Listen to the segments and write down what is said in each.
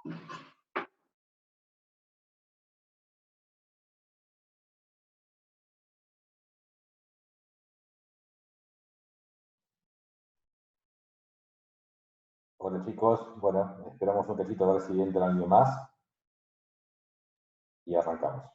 Hola chicos, bueno, esperamos un ratito a ver si entra alguien más y arrancamos.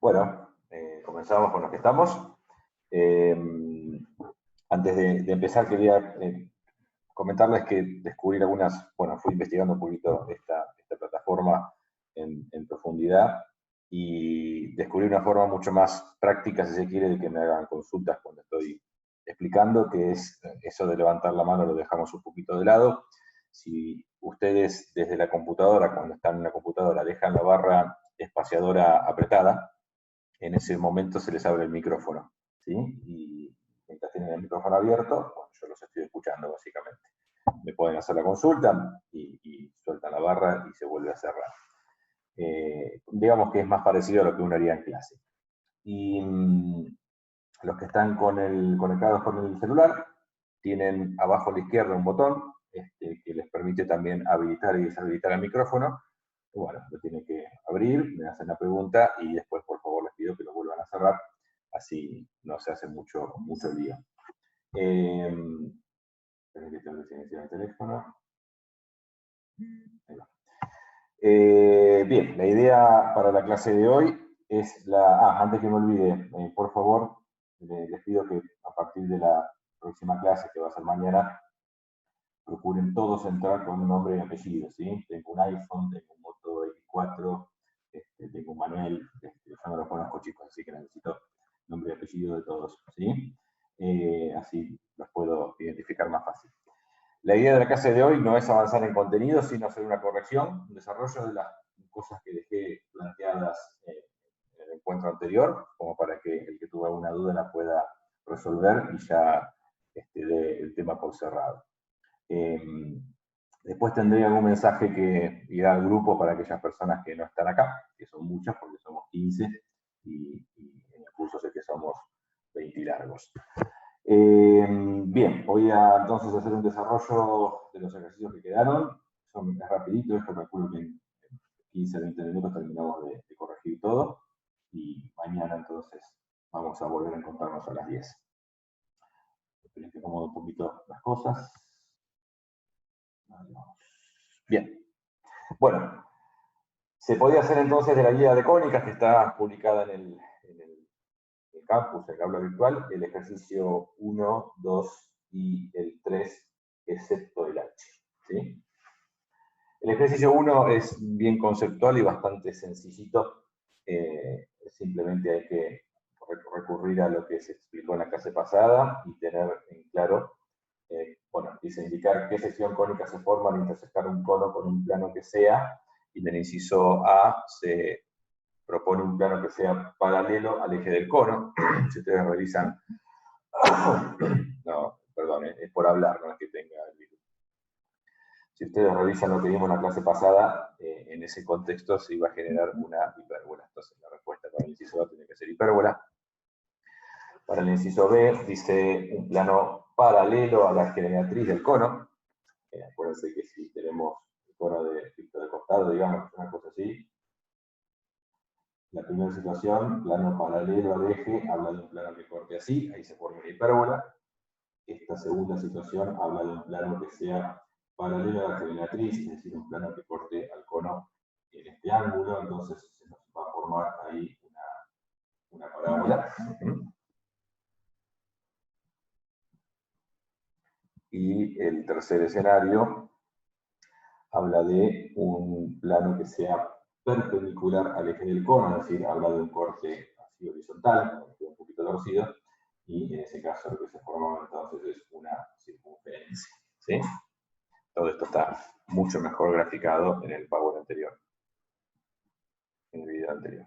Bueno, comenzamos con los que estamos. Eh, Antes de empezar quería comentarles que descubrir algunas, bueno, fui investigando un poquito esta plataforma en profundidad y descubrí una forma mucho más práctica, si se quiere, de que me hagan consultas cuando estoy explicando, que es eso de levantar la mano, lo dejamos un poquito de lado. Si ustedes desde la computadora, cuando están en la computadora, dejan la barra espaciadora apretada, en ese momento se les abre el micrófono, ¿sí? Y mientras tienen el micrófono abierto, bueno, yo los estoy escuchando básicamente. Me pueden hacer la consulta y sueltan la barra y se vuelve a cerrar. Digamos que es más parecido a lo que uno haría en clase. Y los que están conectados con el celular tienen abajo a la izquierda un botón que les permite también habilitar y deshabilitar el micrófono. Y bueno, lo tienen que abrir, me hacen la pregunta y después por favor les pido que lo vuelvan a cerrar, así no se hace mucho lío. Esperen que tengo que silenciar el teléfono. Ahí va. Bien, la idea para la clase de hoy es antes que me olvide, por favor, les pido que a partir de la próxima clase, que va a ser mañana, procuren todos entrar con un nombre y apellido, ¿sí? Tengo un iPhone, tengo un Moto X4, tengo un Manuel, yo no los conozco chicos, así que necesito nombre y apellido de todos, ¿sí? Así los puedo identificar más fácil. La idea de la clase de hoy no es avanzar en contenido, sino hacer una corrección, un desarrollo de las cosas que dejé planteadas en el encuentro anterior, como para que el que tuvo alguna duda la pueda resolver y ya dé el tema por cerrado. Después tendré algún mensaje que irá al grupo para aquellas personas que no están acá, que son muchas porque somos 15 y en el curso sé que somos 20 largos. Bien, voy a entonces hacer un desarrollo de los ejercicios que quedaron. Es rapidito, esto calculo que en 15, 20 minutos terminamos de corregir todo. Y mañana entonces vamos a volver a encontrarnos a las 10. Esperen que acomodo un poquito las cosas. Bien. Bueno, se podía hacer entonces de la guía de cónicas que está publicada en el campus, en el aula virtual, el ejercicio 1, 2 y el 3, excepto el H. ¿Sí? El ejercicio 1 es bien conceptual y bastante sencillito. Simplemente hay que recurrir a lo que se explicó en la clase pasada y tener en claro, bueno, dice indicar qué sección cónica se forma al intersectar un cono con un plano que sea, y en el inciso A se propone un plano que sea paralelo al eje del cono. Si ustedes revisan, no, perdón, es por hablar, no es que tenga el virus. Si ustedes revisan lo que vimos en la clase pasada, en ese contexto se iba a generar una hipérbola. Entonces la respuesta para el inciso A tiene que ser hipérbola. Para el inciso B dice un plano paralelo a la generatriz del cono. Acuérdense que si tenemos el cono de costado, digamos, una cosa así, La primera situación, plano paralelo al eje, habla de un plano que corte así, ahí se forma una hipérbola. Esta segunda situación habla de un plano que sea paralelo a la terminatriz, es decir, un plano que corte al cono en este ángulo, entonces se nos va a formar ahí una parábola. Y el tercer escenario habla de un plano que sea perpendicular al eje del cono, es decir, habla de un corte así horizontal, un poquito torcido, y en ese caso lo que se formaba entonces es una circunferencia. ¿Sí? Todo esto está mucho mejor graficado en el PowerPoint anterior, en el video anterior.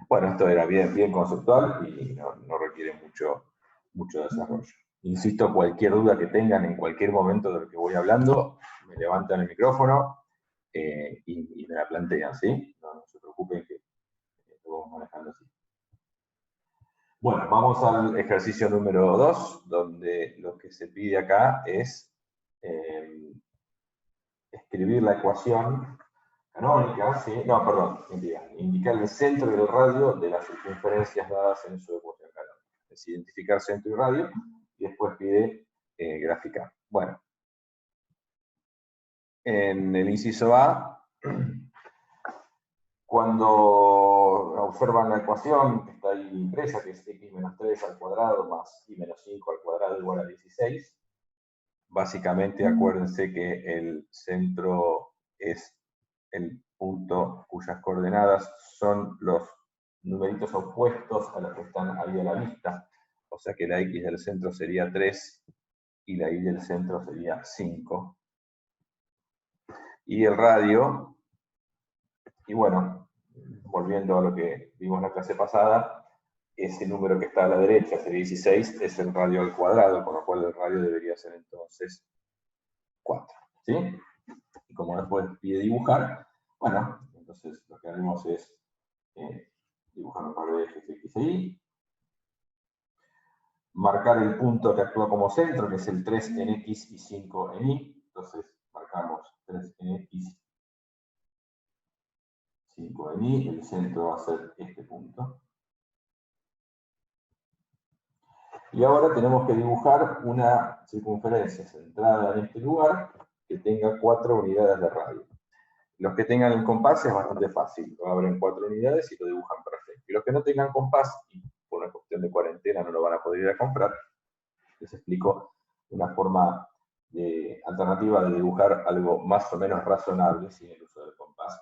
Bueno, esto era bien conceptual y no requiere mucho desarrollo. Insisto, cualquier duda que tengan en cualquier momento de lo que voy hablando, me levantan el micrófono y me la plantean, ¿sí? No se preocupen que lo vamos manejando así. Bueno, vamos al ejercicio número 2, donde lo que se pide acá es escribir la ecuación canónica, ¿sí? No, perdón, indicar el centro del radio de las circunferencias dadas en su ecuación canónica. Es identificar centro y radio, y después pide graficar. Bueno, en el inciso A, cuando observan la ecuación que está ahí impresa, que es x menos 3 al cuadrado más y menos 5 al cuadrado igual a 16, básicamente acuérdense que el centro es el punto cuyas coordenadas son los numeritos opuestos a los que están ahí a la vista. O sea que la x del centro sería 3 y la y del centro sería 5. Y el radio, y bueno, volviendo a lo que vimos en la clase pasada, ese número que está a la derecha, ese 16, es el radio al cuadrado, con lo cual el radio debería ser entonces 4. ¿Sí? Y como después pide dibujar, bueno, entonces lo que haremos es dibujar un par de ejes X e Y, marcar el punto que actúa como centro, que es el 3 en X y 5 en Y, entonces marcamos 3 en X, 5 en Y, el centro va a ser este punto. Y ahora tenemos que dibujar una circunferencia centrada en este lugar que tenga 4 unidades de radio. Los que tengan el compás es bastante fácil, lo abren 4 unidades y lo dibujan perfecto. Y los que no tengan compás, y por una cuestión de cuarentena no lo van a poder ir a comprar, les explico una forma alternativa de dibujar algo más o menos razonable sin el uso del compás,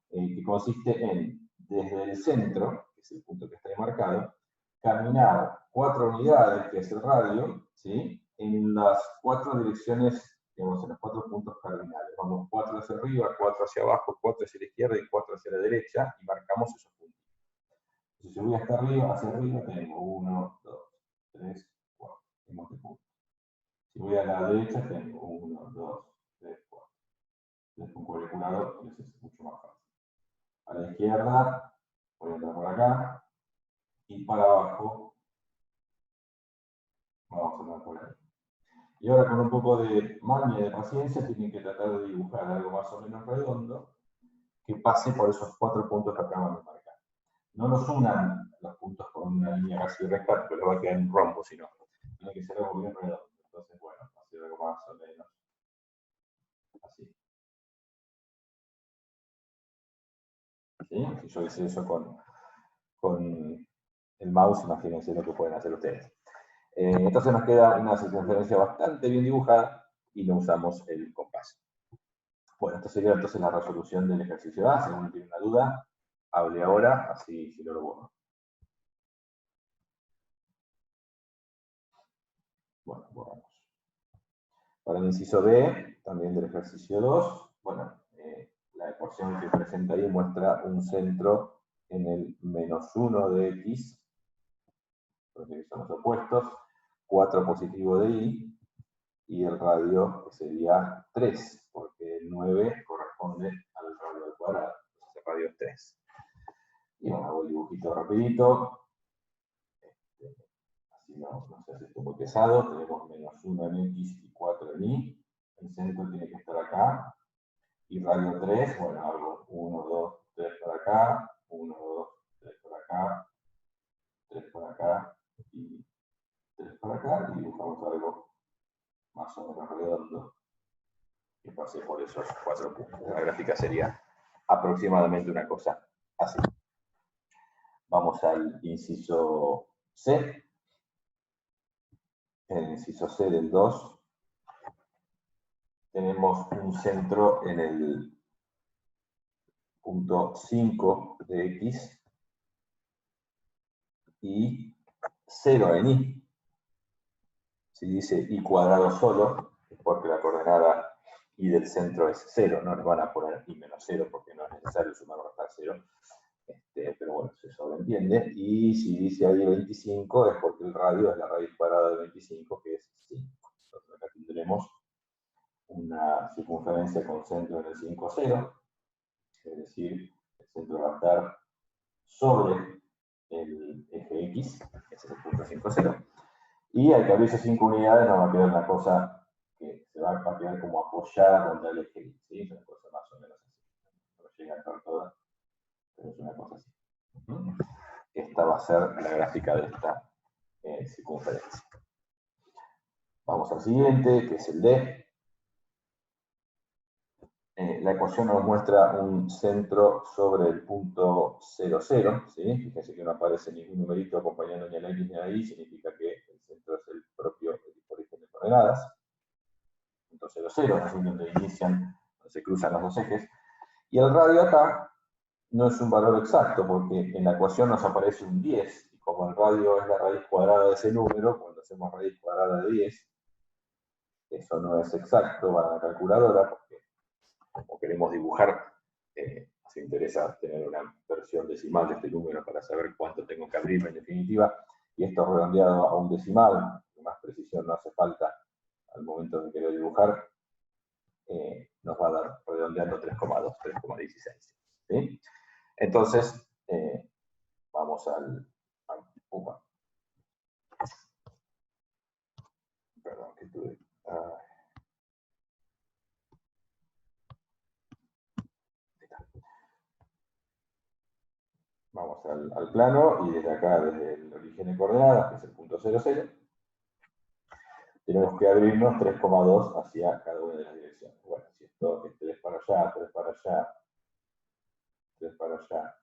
que consiste en, desde el centro, que es el punto que está ahí marcado, caminar 4 unidades, que es el radio, ¿sí? En las 4 direcciones, digamos, en los 4 puntos cardinales. Vamos 4 hacia arriba, 4 hacia abajo, 4 hacia la izquierda y 4 hacia la derecha, y marcamos esos puntos. Entonces, si voy hasta arriba, hacia arriba, tengo 1, 2, 3, 4. Tengo este punto. Si voy a la derecha, tengo 1, 2, 3, 4. Entonces, con calculador, es mucho más fácil. A la izquierda, voy a entrar por acá, y para abajo, vamos a andar por ahí. Y ahora con un poco de maña y de paciencia tienen que tratar de dibujar algo más o menos redondo que pase por esos 4 puntos que acabamos de marcar. No nos unan los puntos con una línea casi recta porque le va a quedar un rombo, sino tiene que ser algo bien redondo. Entonces, bueno, hacer algo más o menos así. ¿Sí? Si yo hice eso con el mouse, imagínense lo que pueden hacer ustedes. Entonces nos queda una circunferencia bastante bien dibujada y no usamos el compás. Bueno, esta sería entonces la resolución del ejercicio A. Si alguno tiene una duda, hable ahora, así si no lo borro. Bueno, borramos. Para el inciso B, también del ejercicio 2, bueno, la ecuación que presenta ahí muestra un centro en el menos 1 de X, porque son los opuestos, 4 positivo de Y, y el radio sería 3, porque el 9 corresponde al radio al cuadrado, entonces el radio es 3. Y bueno, hago el dibujito rapidito, así no se hace esto muy pesado, tenemos menos 1 en X y 4 en Y, el centro tiene que estar acá, y radio 3, bueno, hago 1, 2, 3 para acá, 1, 2, 3 acá, 3 por acá, y 3 por acá, y dibujamos algo más o menos redondo, que pase por esos 4 puntos. La gráfica sería aproximadamente una cosa así. Vamos al inciso C. En el inciso C del 2 tenemos un centro en el punto 5 de X y 0 en Y. Si dice Y cuadrado solo, es porque la coordenada Y del centro es 0, no les van a poner Y menos 0 porque no es necesario sumar o restar 0. Pero bueno, se sobreentiende. Y si dice ahí 25 es porque el radio es la raíz cuadrada de 25, que es 5. Entonces acá tendremos una circunferencia con centro en el 5, 0. Es decir, el centro va a estar sobre el eje X, ese es el punto 5, 0. Y al que abrirse 5 unidades nos va a quedar una cosa que se va a quedar como apoyada contra el eje X. ¿Sí? Es una cosa más o menos así. No llega a estar toda, pero es una cosa así. Esta va a ser la gráfica de esta circunferencia. Vamos al siguiente, que es el D. La ecuación nos muestra un centro sobre el punto 0, 0. ¿Sí? Fíjense que no aparece ningún numerito acompañando ni a la X ni a la Y, significa que el centro es el propio origen de coordenadas. Punto 0, 0, es donde inician, donde se cruzan los dos ejes. Y el radio acá no es un valor exacto, porque en la ecuación nos aparece un 10, y como el radio es la raíz cuadrada de ese número, cuando hacemos raíz cuadrada de 10, eso no es exacto para la calculadora, porque como queremos dibujar, nos interesa tener una versión decimal de este número para saber cuánto tengo que abrirme en definitiva, y esto redondeado a un decimal, más precisión no hace falta al momento de querer dibujar, nos va a dar redondeando 3,2, 3,16. ¿Sí? Entonces, vamos al perdón, que tuve. Vamos al plano y desde acá, desde el origen de coordenadas, que es el punto 0, 0, tenemos que abrirnos 3,2 hacia cada una de las direcciones. Bueno, si esto es 3 para allá, 3 para allá, 3 para allá,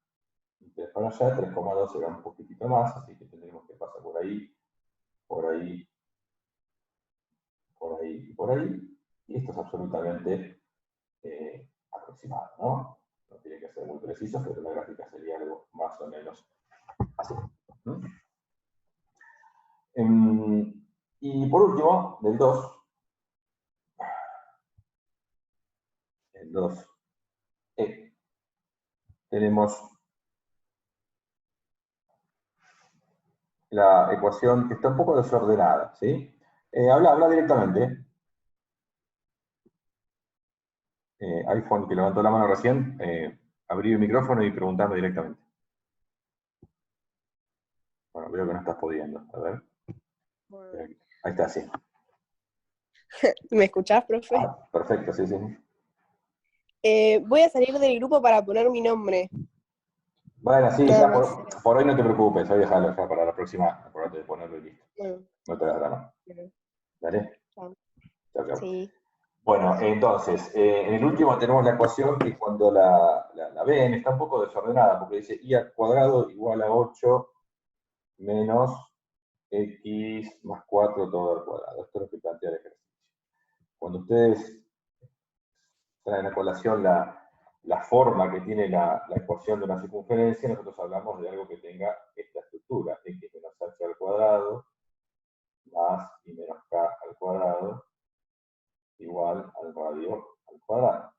y 3 para allá, 3,2 será un poquitito más, así que tendremos que pasar por ahí, por ahí, por ahí y por ahí. Y esto es absolutamente aproximado, ¿no? No tiene que ser muy preciso, pero la gráfica sería algo más o menos así. Y por último, del 2, el 2, tenemos la ecuación que está un poco desordenada, ¿sí? Habla directamente. iPhone que levantó la mano recién, abrí el micrófono y preguntarme directamente. Bueno, veo que no estás pudiendo. A ver. Bueno. Ahí está, sí. ¿Me escuchás, profe? Ah, perfecto, sí, sí. Voy a salir del grupo para poner mi nombre. Bueno, sí, ya por hoy no te preocupes, hoy déjalo ya para la próxima, acuérdate de ponerlo y listo. No te das drama. ¿Vale? Chao, chao. Sí. Bueno, entonces, en el último tenemos la ecuación que cuando la ven está un poco desordenada, porque dice y al cuadrado igual a 8 menos x más 4 todo al cuadrado. Esto es lo que plantea el ejercicio. Cuando ustedes traen a colación la forma que tiene la ecuación de una circunferencia, nosotros hablamos de algo que tenga esta estructura, x menos h al cuadrado más y menos k al cuadrado igual al radio al cuadrado.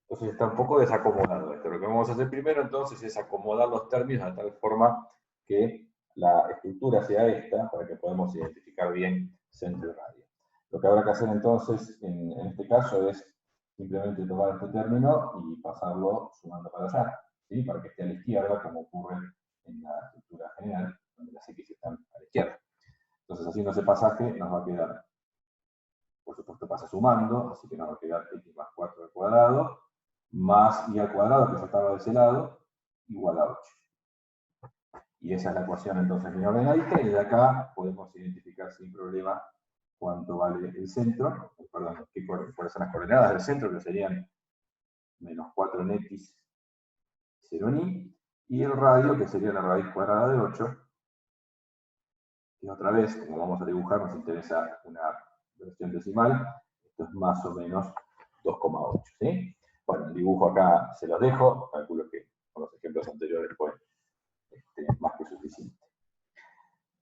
Entonces está un poco desacomodado esto. Lo que vamos a hacer primero entonces es acomodar los términos de tal forma que la estructura sea esta, para que podamos identificar bien centro y radio. Lo que habrá que hacer entonces en este caso es simplemente tomar este término y pasarlo sumando para allá, ¿sí? Para que esté a la izquierda, como ocurre en la estructura general, donde las x están a la izquierda. Entonces haciendo ese pasaje nos va a quedar, por supuesto pasa sumando, así que nos va a quedar x más 4 al cuadrado, más y al cuadrado, que se estaba de ese lado, igual a 8. Y esa es la ecuación entonces bien ordenadita, y de acá podemos identificar sin problema cuánto vale el centro, perdón, cuáles son las coordenadas del centro, que serían menos 4 en x, 0 en y, y el radio, que sería la raíz cuadrada de 8, y otra vez, como vamos a dibujar, nos interesa una versión decimal, esto es más o menos 2,8, ¿sí? Bueno, el dibujo acá se los dejo, calculo que con los ejemplos anteriores fue más que suficiente.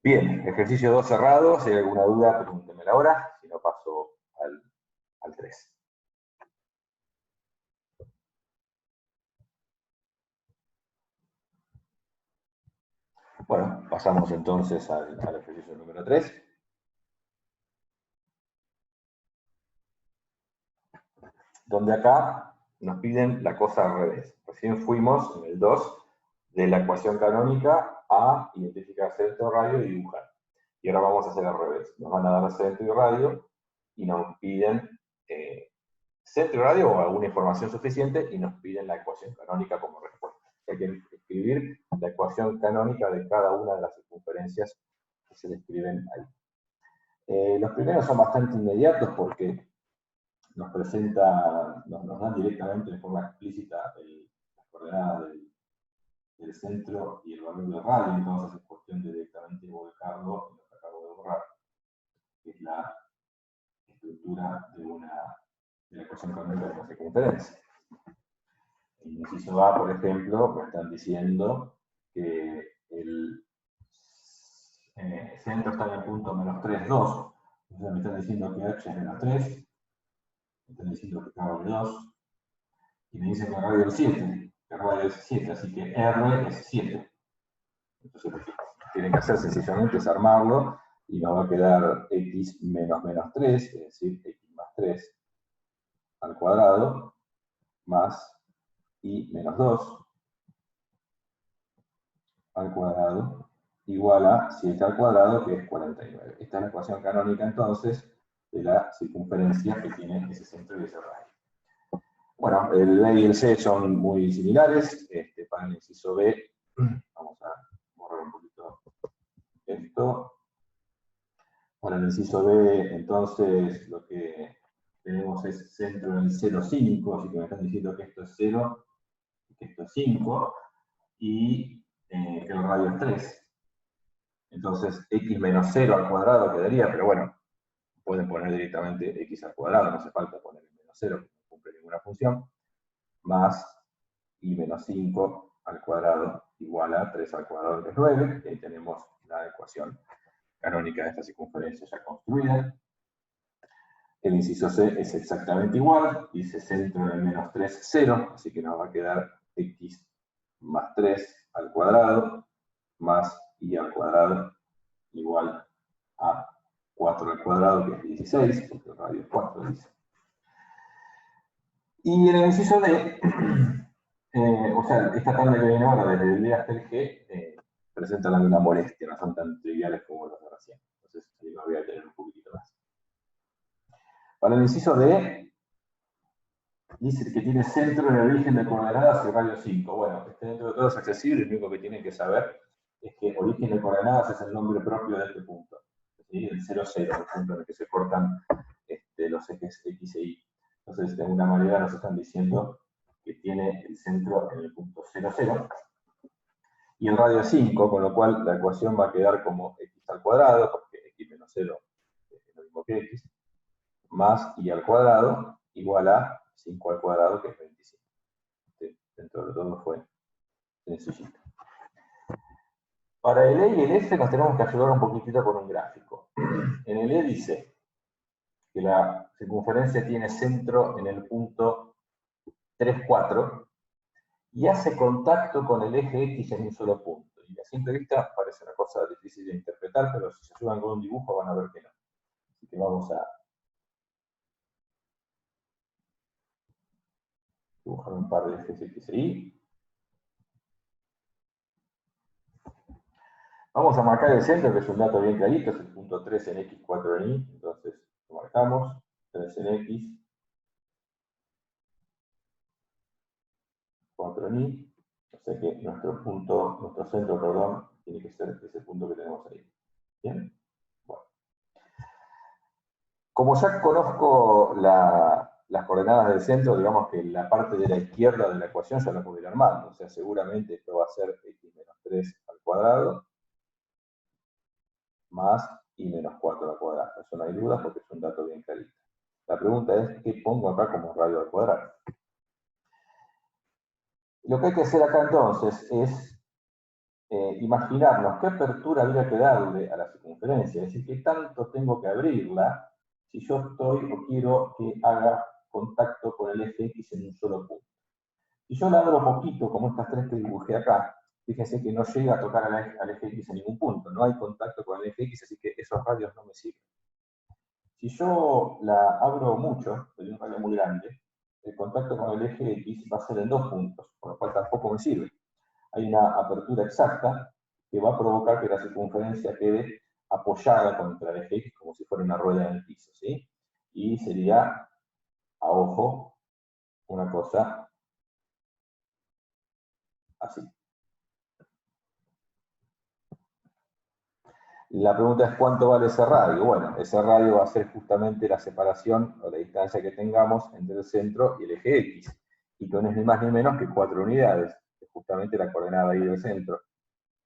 Bien, ejercicio 2 cerrado, si hay alguna duda, pregúntenmela ahora, si no paso al 3. Bueno, pasamos entonces al ejercicio número 3. Donde acá nos piden la cosa al revés. Recién fuimos en el 2 de la ecuación canónica a identificar centro, radio y dibujar. Y ahora vamos a hacer al revés. Nos van a dar centro y radio y nos piden centro y radio o alguna información suficiente y nos piden la ecuación canónica como respuesta. Hay que escribir la ecuación canónica de cada una de las circunferencias que se describen ahí. Los primeros son bastante inmediatos porque nos dan directamente de forma explícita las coordenadas del centro y el valor del radio, entonces es cuestión de directamente volcarlo en lo que acabo de borrar, que es la estructura de la ecuación canónica de una circunferencia. En el inciso A, por ejemplo, me están diciendo que el centro está en el punto menos 3, 2. Entonces me están diciendo que h es menos 3, me están diciendo que k vale 2, y me dicen que el radio es 7, que el radio es 7, así que R es 7. Entonces lo que tienen que hacer sencillamente es armarlo, y nos va a quedar x menos 3, es decir, x más 3 al cuadrado, más y menos 2 al cuadrado, igual a 7 al cuadrado, que es 49. Esta es la ecuación canónica, entonces, de la circunferencia que tiene ese centro y ese radio. Bueno, el B y el C son muy similares. Para el inciso B, vamos a borrar un poquito esto. Para el inciso B, entonces, lo que tenemos es centro en el 0,5, así que me están diciendo que esto es 0 y que esto es 5, y que el radio es 3. Entonces, x menos 0 al cuadrado quedaría, pero bueno, pueden poner directamente x al cuadrado, no hace falta poner el menos 0, que no cumple ninguna función, más y menos 5 al cuadrado igual a 3 al cuadrado, que es 9, y ahí tenemos la ecuación canónica de esta circunferencia ya construida. El inciso C es exactamente igual, dice centro en el menos 3, 0, así que nos va a quedar x más 3 al cuadrado, más y al cuadrado, igual a 4 al cuadrado, que es 16, porque el radio es 4, dice. Y en el inciso D, o sea, esta tabla que viene ahora, desde el D hasta el G, presentan alguna molestia, no son tan triviales como las de recién. Entonces, ahí lo voy a tener un poquitito más. Para el inciso D, dice que tiene centro en el origen de coordenadas y radio 5. Bueno, dentro de todo es accesible, lo único que tienen que saber es que origen de coordenadas es el nombre propio de este punto. ¿Sí? El 0, 0, el punto en el que se cortan los ejes X e Y. Entonces, de alguna manera nos están diciendo que tiene el centro en el punto 0, 0. Y el radio es 5, con lo cual la ecuación va a quedar como x al cuadrado, porque x menos 0 es lo mismo que x, más y al cuadrado, igual a 5 al cuadrado, que es 25. Dentro de todo fue sencillito. Para el E y el F nos tenemos que ayudar un poquitito con un gráfico. En el E dice que la circunferencia tiene centro en el punto 3, 4 y hace contacto con el eje X en un solo punto. Y a simple vista parece una cosa difícil de interpretar, pero si se ayudan con un dibujo van a ver que no. Así que vamos a dibujar un par de ejes X e Y. Vamos a marcar el centro, que es un dato bien clarito, es el punto 3 en X, 4 en Y. Entonces lo marcamos, 3 en X, 4 en Y. O sea que nuestro centro, tiene que ser ese punto que tenemos ahí. ¿Bien? Bueno. Como ya conozco las coordenadas del centro, digamos que la parte de la izquierda de la ecuación ya la puedo ir armando. O sea, seguramente esto va a ser x menos 3 al cuadrado más y menos 4 al cuadrado. Eso no hay dudas porque es un dato bien clarito. La pregunta es, ¿qué pongo acá como radio al cuadrado? Lo que hay que hacer acá entonces es imaginarnos qué apertura habría que darle a la circunferencia, es decir, qué tanto tengo que abrirla si yo estoy o quiero que haga contacto con el eje X en un solo punto. Si yo la abro poquito, como estas tres que dibujé acá, fíjense que no llega a tocar al eje X en ningún punto, no hay contacto con el eje X, así que esos radios no me sirven. Si yo la abro mucho, doy un radio muy grande, el contacto con el eje X va a ser en 2 puntos, por lo cual tampoco me sirve. Hay una apertura exacta que va a provocar que la circunferencia quede apoyada contra el eje X como si fuera una rueda en el piso, ¿sí? Y sería, a ojo, una cosa así. La pregunta es ¿cuánto vale ese radio? Bueno, ese radio va a ser justamente la separación o la distancia que tengamos entre el centro y el eje X, y que no es ni más ni menos que 4 unidades, que es justamente la coordenada ahí del centro.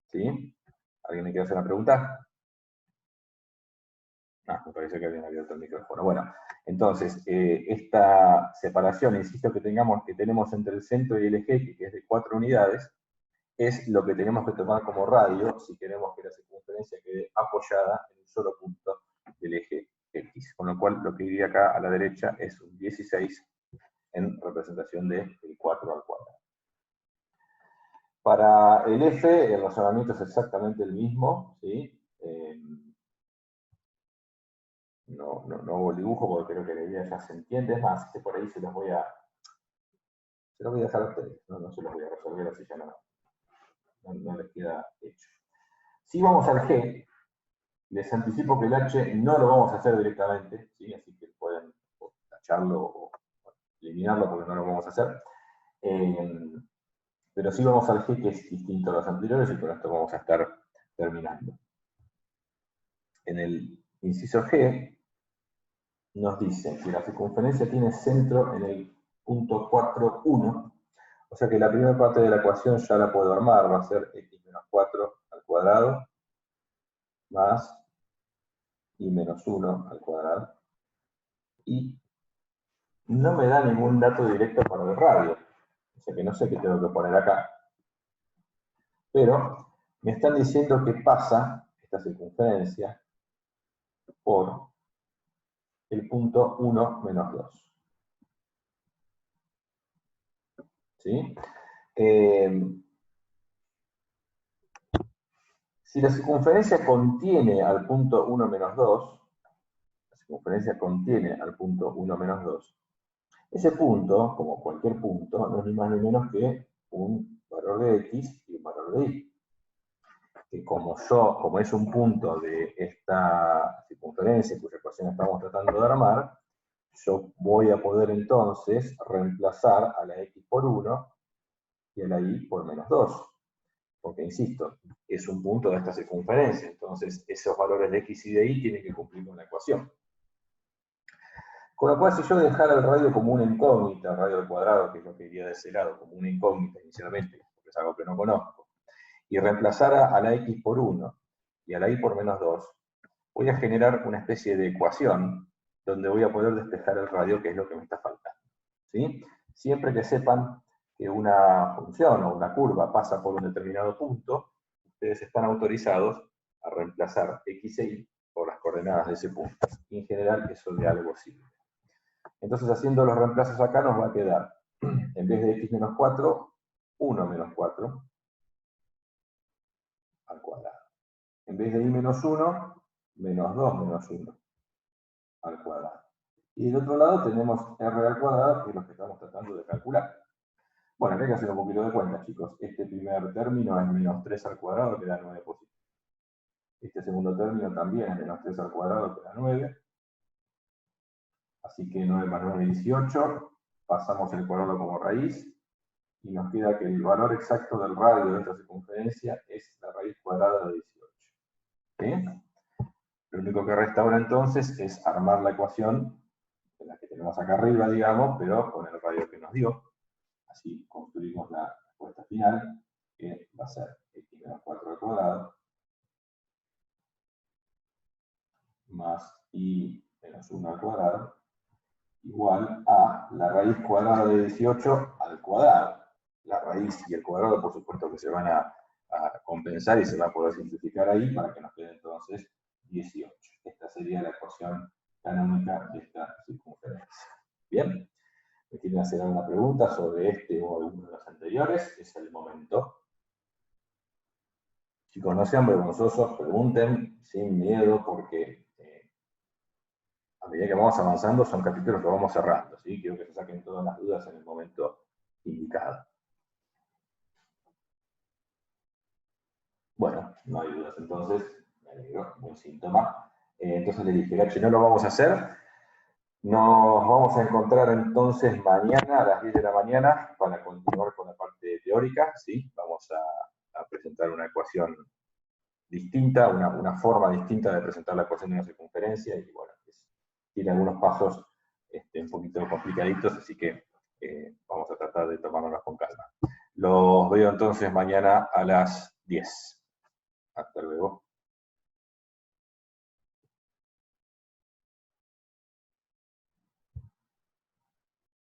¿Sí? ¿Alguien me quiere hacer una pregunta? Ah, me parece que habían abierto el micrófono. Bueno, entonces, esta separación, insisto, que tenemos entre el centro y el eje X, que es de 4 unidades, es lo que tenemos que tomar como radio si queremos que la circunferencia quede apoyada en un solo punto del eje X. Con lo cual, lo que iría acá a la derecha es un 16 en representación de el 4 al cuadrado. Para el F, el razonamiento es exactamente el mismo, ¿sí? No hago el dibujo porque creo que la idea ya se entiende. Es más, por ahí se los voy a dejar a ustedes, no se los voy a resolver, así ya no les queda hecho. Si vamos al G, les anticipo que el H no lo vamos a hacer directamente, ¿sí? Así que pueden tacharlo o eliminarlo porque no lo vamos a hacer. Pero sí vamos al G, que es distinto a los anteriores, y con esto vamos a estar terminando. En el inciso G, nos dice que la circunferencia tiene centro en el punto 4, 1, o sea que la primera parte de la ecuación ya la puedo armar, va a ser x menos 4 al cuadrado más y menos 1 al cuadrado, y no me da ningún dato directo para el radio, o sea que no sé qué tengo que poner acá, pero me están diciendo que pasa esta circunferencia por el punto 1 menos 2. ¿Sí? Si la circunferencia contiene al punto 1 menos 2, la circunferencia contiene al punto 1 menos 2, ese punto, como cualquier punto, no es ni más ni menos que un valor de x y un valor de y. Que como es un punto de esta circunferencia cuya ecuación estamos tratando de armar, yo voy a poder entonces reemplazar a la x por 1 y a la y por menos 2. Porque, insisto, es un punto de esta circunferencia, entonces esos valores de x y de y tienen que cumplir con la ecuación. Con lo cual, si yo dejara el radio como una incógnita, el radio al cuadrado, que es lo que iría de ese lado, como una incógnita inicialmente, porque es algo que no conozco, y reemplazara a la x por 1 y a la y por menos 2, voy a generar una especie de ecuación donde voy a poder despejar el radio, que es lo que me está faltando. ¿Sí? Siempre que sepan que una función o una curva pasa por un determinado punto, ustedes están autorizados a reemplazar x e y por las coordenadas de ese punto. Y en general eso de algo sirve. Entonces, haciendo los reemplazos acá nos va a quedar, en vez de x menos 4, 1 menos 4 al cuadrado. En vez de y menos 1, menos 2 menos 1 al cuadrado. Y del otro lado tenemos r al cuadrado, que es lo que estamos tratando de calcular. Bueno, acá hay que hacer un poquito de cuenta, chicos. Este primer término es menos 3 al cuadrado, que da 9 positivo. Este segundo término también es menos 3 al cuadrado, que da 9. Así que 9 más 9 es 18. Pasamos el cuadrado como raíz. y nos queda que el valor exacto del radio de esta circunferencia es la raíz cuadrada de 18. ¿Sí? Lo único que resta ahora entonces es armar la ecuación, de la que tenemos acá arriba, digamos, pero con el radio que nos dio. Así construimos la respuesta final, que va a ser x menos 4 al cuadrado, más y menos 1 al cuadrado, igual a la raíz cuadrada de 18 al cuadrado. La raíz y el cuadrado, por supuesto, que se van a compensar y se va a poder simplificar ahí para que nos quede entonces 18. Esta sería la ecuación canónica de esta circunferencia. ¿Bien? ¿Me quieren hacer alguna pregunta sobre este o alguno de los anteriores? Es el momento. Chicos, no sean vergonzosos, pregunten sin miedo, porque a medida que vamos avanzando son capítulos que vamos cerrando, ¿sí? Quiero que se saquen todas las dudas en el momento indicado. Bueno, no hay dudas entonces, me alegro, buen síntoma. Entonces le dije, H, no lo vamos a hacer. Nos vamos a encontrar entonces mañana a las 10 de la mañana para continuar con la parte teórica, ¿sí? Vamos a presentar una ecuación distinta, una forma distinta de presentar la ecuación de una circunferencia, y bueno, tiene algunos pasos un poquito complicaditos, así que vamos a tratar de tomárnoslas con calma. Los veo entonces mañana a las 10. Hasta luego.